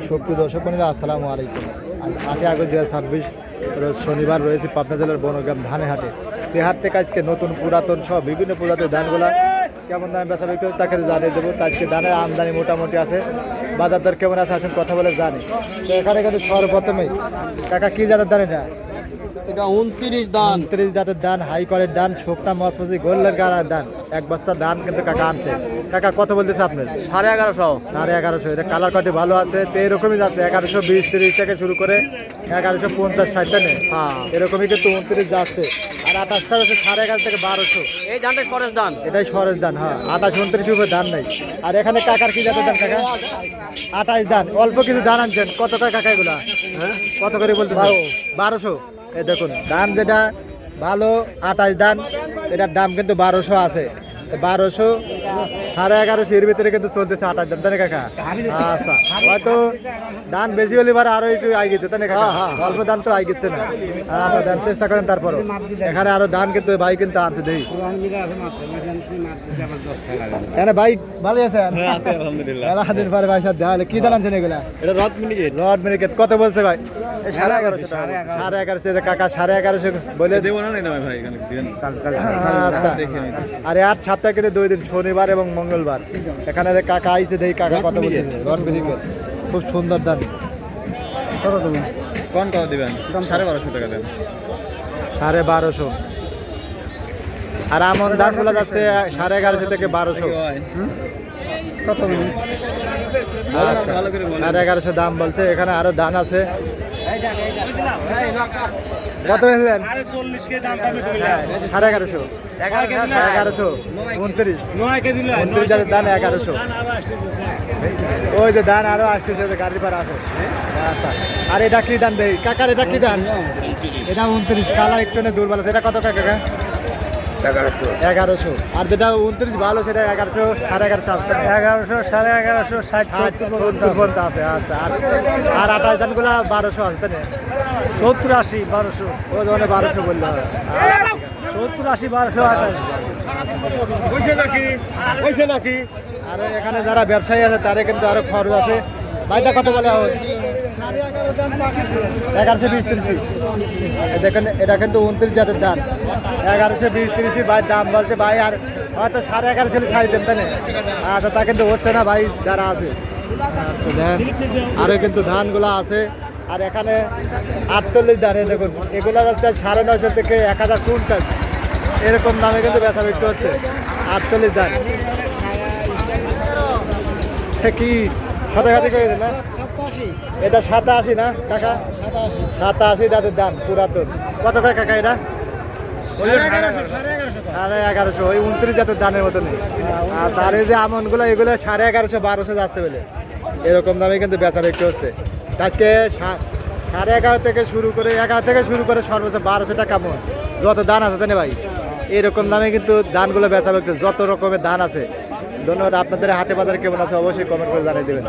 সুপ্রিয় দর্শক বন্ধুরা, আসসালামু আলাইকুম। আজ 8 আগস্ট 2026 রোজ শনিবার রয়েছে পাবনা জেলার বনগ্রাম ধানের হাটে। এই হাট থেকে আজকে নতুন পুরাতন সব বিভিন্ন প্রজাতির ধানগুলা কেমন দামে বেচা বিক্রি হচ্ছে তাকে জানিয়ে দেবো। আজকে ধানের আমদানি মোটামুটি আছে, বাজার দর কেমন আছে আসেন কথা বলে জানি। তো এখানে কিন্তু সর্বপ্রথমেই কাকা কি জাতের ধান এটা? এটা 29 দান, 29 জাতের ধান, হাই কোয়ালিটির ধান, শুকনা মচমচি গোল্লার গাড়ার ধান। এক বস্তা ধান কিন্তু কাকা আনছে। কাকা কত বলতেছে আপনার? 1150। 1150। এটা কালার কোয়ালিটি ভালো আছে, তো এরকমই যাচ্ছে 1120 30 থেকে শুরু করে 1150 60 নেই, এরকমই কিন্তু 29 যাচ্ছে। আর 28টা হচ্ছে 11.5 থেকে 1200। এই ধানটা সরেস ধান, এটাই সরেস ধান। হ্যাঁ, 28 29 উপরে ধান নাই। আর এখানে কাকার কি জাতের ধান কাকা? 28 ধান, অল্প কিছু ধান আনছেন। কত টাকা কাকা এগুলা? হ্যাঁ, কত করে বলতে? 1200। এই দেখুন ধান যেটা ভালো 28 ধান, এটার দাম কিন্তু 1200 আছে। 1200 1150 এর ভিতরে কিন্তু চলতেছে 28 ধান, তাই না কাকা? আচ্ছা, হয়তো ধান বেশি হলে এবার আরো একটু আই গেছে, তাই না কাকা? অল্প ধান তো আই গেছে না। আচ্ছা, ধান চেষ্টা করেন। তারপরও এখানে আরো ধান কিন্তু ভাই কিন্তু আনছে। দেখি এখানে ভাই ভালো আছেন? দিন পরে ভাই সাথে দেখা হলো। কি ধান আনছেন এগুলা? এটা রড মিনিকেট। রড মিনিকেট কত বলছে ভাই? 1150। কাকা 1150 বলে দেবো না ভাই এখানে দিবেন। আচ্ছা, আর এই 8 সপ্তাহে কিন্তু 2 দিন, শনিবার এবং মঙ্গলবার। এখানে যে কাকা আইছে, দেখি কাকা কত বলতেছে। রড মিনিকেট খুব সুন্দর ধান। কত তুমি কোন কত দিবেন? 1250 টাকা দেন। 1250। আর আমন ধান গুলা যাচ্ছে 1150 থেকে 1200। কত? আচ্ছা, 1150 দাম বলছে। এখানে আরো ধান আছে। কত বললেন? 1150। 29 হাজার ধান 1100। ওই যে ধান আরো আসতেছে, গাড়ি পার আছে। আচ্ছা, আর এটা কি ধান দেই কাকার? এটা কি ধান? এটা 29, কালার একটু দুর্বল আছে। এটা কত কাকা? 1100। আর যেটা 29 ভালো সেটা 1100 1150 1100 1150 60 70 পর্যন্ত আছে। আচ্ছা, আর 28 ধানগুলো 1200 আছে, তাই না? 70 80 1200। ও ধরনের 1200 বললে হবে। 70 80 1200 নাকি? আর এখানে যারা ব্যবসায়ী আছে তারা কিন্তু আরো খরচ আছে। ভাইটা কত বলে? 1120 30। দেখেন এটা কিন্তু 29 জাতের ধান, 1120 30 ভাই দাম বলছে ভাই। আর হয়তো 1150 ছাড়ি দেন, তাই না? আচ্ছা, তা কিন্তু হচ্ছে না ভাই যারা আছে। আচ্ছা, দেন আরো কিন্তু ধানগুলো আছে। আর এখানে 48 ধান, দেখুন এগুলো যাচ্ছে 950 থেকে 1050 এরকম দামে কিন্তু বেচা বিক্রি হচ্ছে। 48 ধান কি শতাঘাতি করে দেন না? এটা 87 না কাকা? 87 দাঁতের দাম পুরাতন। কত করে কাকা এটা? 1150। ওই 29 জাতের দানের মতো নেই। আর এই যে আমনগুলো এগুলো 1150 1200 যাচ্ছে বলে এরকম দামে কিন্তু বেচা বিক্রি হচ্ছে। আজকে 11.5 থেকে শুরু করে 11 থেকে শুরু করে সর্বোচ্চ 1200 টাকা মন যত ধান আছে, তাই না ভাই? এরকম দামে কিন্তু ধানগুলো বেচা বিক্রি, যত রকমের ধান আছে। ধন্যবাদ। আপনাদের হাটে বাজারে কেমন আছে অবশ্যই কমেন্ট করে জানিয়ে দেবেন।